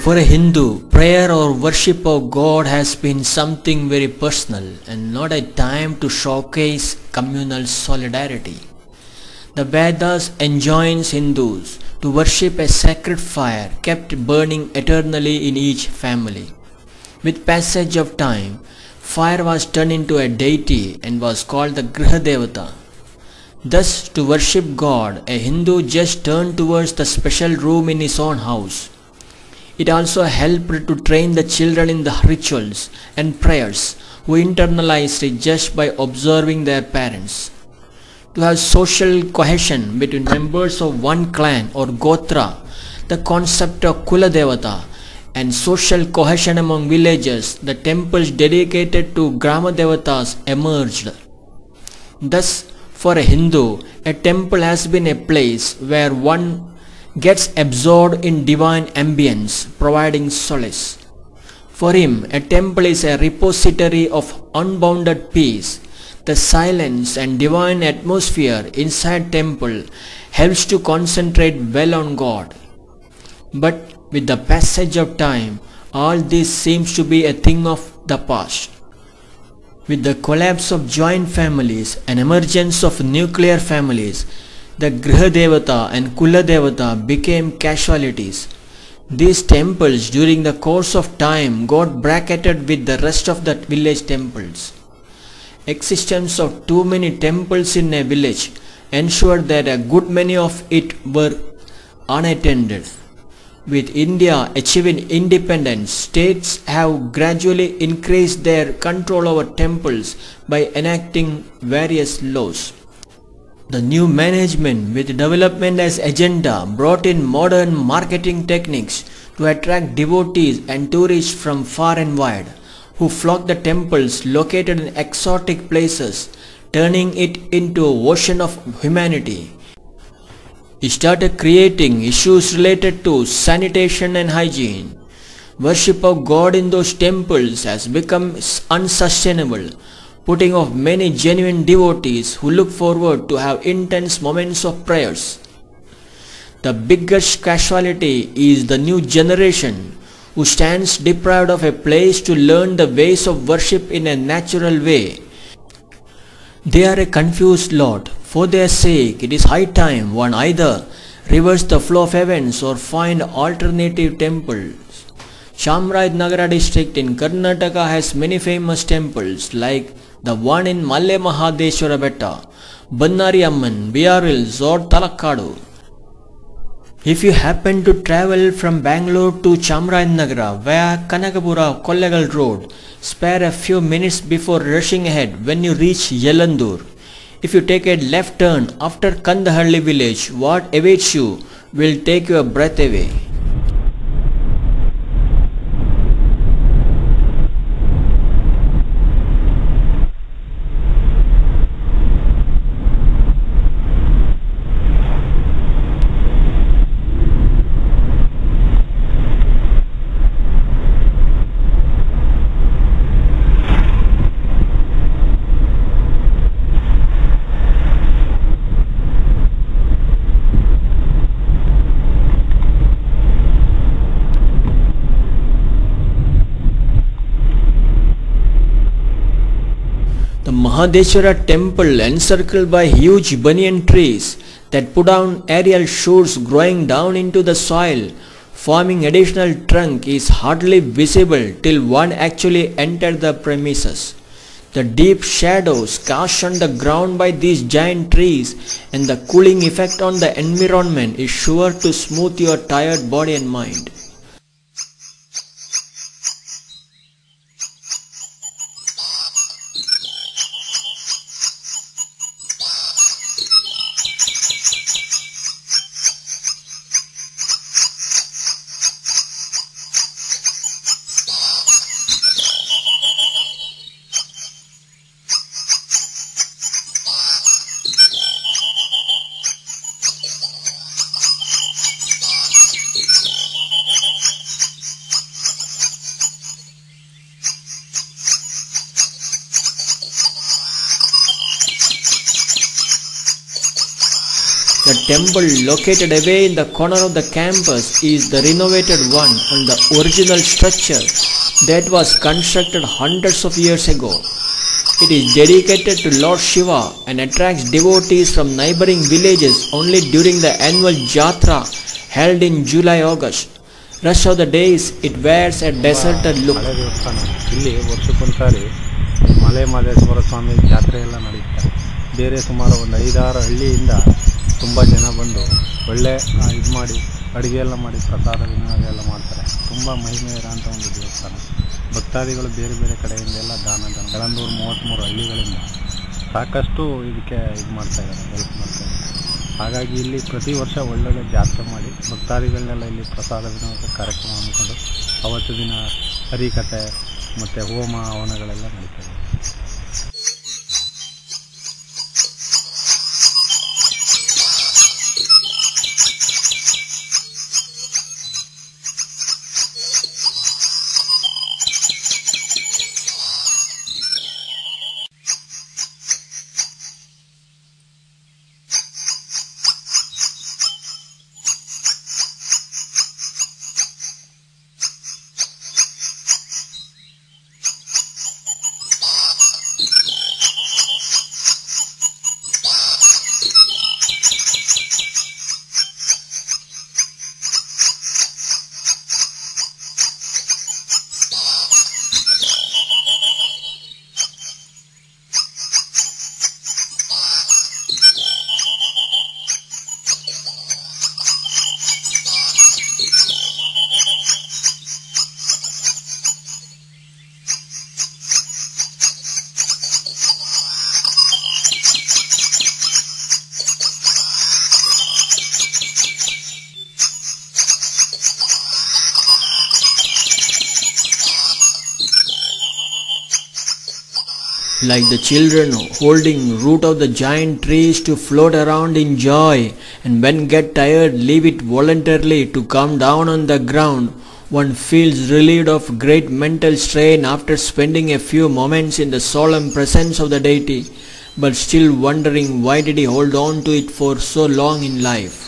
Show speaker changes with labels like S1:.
S1: For a Hindu, prayer or worship of God has been something very personal and not a time to showcase communal solidarity. The Vedas enjoins Hindus to worship a sacred fire kept burning eternally in each family. With passage of time, fire was turned into a deity and was called the Griha Devata. Thus, to worship God, a Hindu just turned towards the special room in his own house. It also helped to train the children in the rituals and prayers, who internalized it just by observing their parents. To have social cohesion between members of one clan or gotra, the concept of Kula Devata, and social cohesion among villages, the temples dedicated to Grama Devatas emerged. Thus, for a Hindu, a temple has been a place where one gets absorbed in divine ambience, providing solace. For him, a temple is a repository of unbounded peace. The silence and divine atmosphere inside temple helps to concentrate well on God. But with the passage of time, all this seems to be a thing of the past. With the collapse of joint families and emergence of nuclear families, the Griha Devata and Kula Devata became casualties. These temples during the course of time got bracketed with the rest of the village temples. Existence of too many temples in a village ensured that a good many of it were unattended. With India achieving independence, states have gradually increased their control over temples by enacting various laws. The new management with development as agenda brought in modern marketing techniques to attract devotees and tourists from far and wide, who flocked the temples located in exotic places, turning it into an ocean of humanity. He started creating issues related to sanitation and hygiene. Worship of God in those temples has become unsustainable, putting off many genuine devotees who look forward to have intense moments of prayers. The biggest casualty is the new generation, who stands deprived of a place to learn the ways of worship in a natural way. They are a confused lot. For their sake, it is high time one either reverse the flow of events or find alternative temples. Chamarajanagar district in Karnataka has many famous temples like the one in Malle Mahadeshwara Betta, Bannari Amman, Biyar or Talakkadu. If you happen to travel from Bangalore to Chamarajanagar via Kanakapura Kollegal Road, spare a few minutes before rushing ahead when you reach Yelandur. If you take a left turn after Kandahalli village, what awaits you will take your breath away. The Mahadeshwara temple encircled by huge banyan trees that put down aerial shoots growing down into the soil, forming additional trunk, is hardly visible till one actually entered the premises. The deep shadows cast on the ground by these giant trees and the cooling effect on the environment is sure to smooth your tired body and mind. The temple located away in the corner of the campus is the renovated one on the original structure that was constructed hundreds of years ago. It is dedicated to Lord Shiva and attracts devotees from neighboring villages only during the annual Jatra held in July-August. Rest of the days it wears a deserted look.
S2: ಹಳೆ ದೇವಸ್ಥಾನ ಇಲ್ಲಿ ವರ್ಷಕ್ಕೊಂದ್ಸಾರಿ ಮಲೆ ಮಹದೇಶ್ವರ ಸ್ವಾಮಿ ಜಾತ್ರೆ ಎಲ್ಲ ನಡೆಯುತ್ತೆ. ಬೇರೆ ಸುಮಾರು ಒಂದು 5-6 ಹಳ್ಳಿಯಿಂದ ತುಂಬ ಜನ ಬಂದು ಒಳ್ಳೆ ಇದು ಮಾಡಿ ಅಡುಗೆ ಎಲ್ಲ ಮಾಡಿ ಪ್ರಸಾದ ವಿನಿಯೋಗ ಎಲ್ಲ ಮಾಡ್ತಾರೆ. ತುಂಬ ಮಹಿಮೆ ಇರೋಂಥ ಒಂದು ದೇವಸ್ಥಾನ. ಭಕ್ತಾದಿಗಳು ಬೇರೆ ಬೇರೆ ಕಡೆಯಿಂದ ಎಲ್ಲ ದಾನ 33 ಹಳ್ಳಿಗಳಿಂದ ಸಾಕಷ್ಟು ಇದಕ್ಕೆ ಇದು ಮಾಡ್ತಾಯಿದ್ದಾರೆ, ಹೆಲ್ಪ್ ಮಾಡ್ತಾಯಿದ್ದಾರೆ. ಹಾಗಾಗಿ ಇಲ್ಲಿ ಪ್ರತಿ ವರ್ಷ ಒಳ್ಳೊಳ್ಳೆ ಜಾತ್ರೆ ಮಾಡಿ ಭಕ್ತಾದಿಗಳನ್ನೆಲ್ಲ ಇಲ್ಲಿ ಪ್ರಸಾದ ವಿನಿಯೋಗ ಕಾರ್ಯಕ್ರಮ ಹಮ್ಮಿಕೊಂಡು ಅವತ್ತು ದಿನ ಹರಿಕಥೆ ಮತ್ತು ಹೋಮ ಹವನಗಳೆಲ್ಲ ನಡೀತದೆ.
S1: Like the children holding root of the giant trees to float around in joy, and when get tired leave it voluntarily to come down on the ground, one feels relieved of great mental strain after spending a few moments in the solemn presence of the deity, but still wondering why did he hold on to it for so long in life.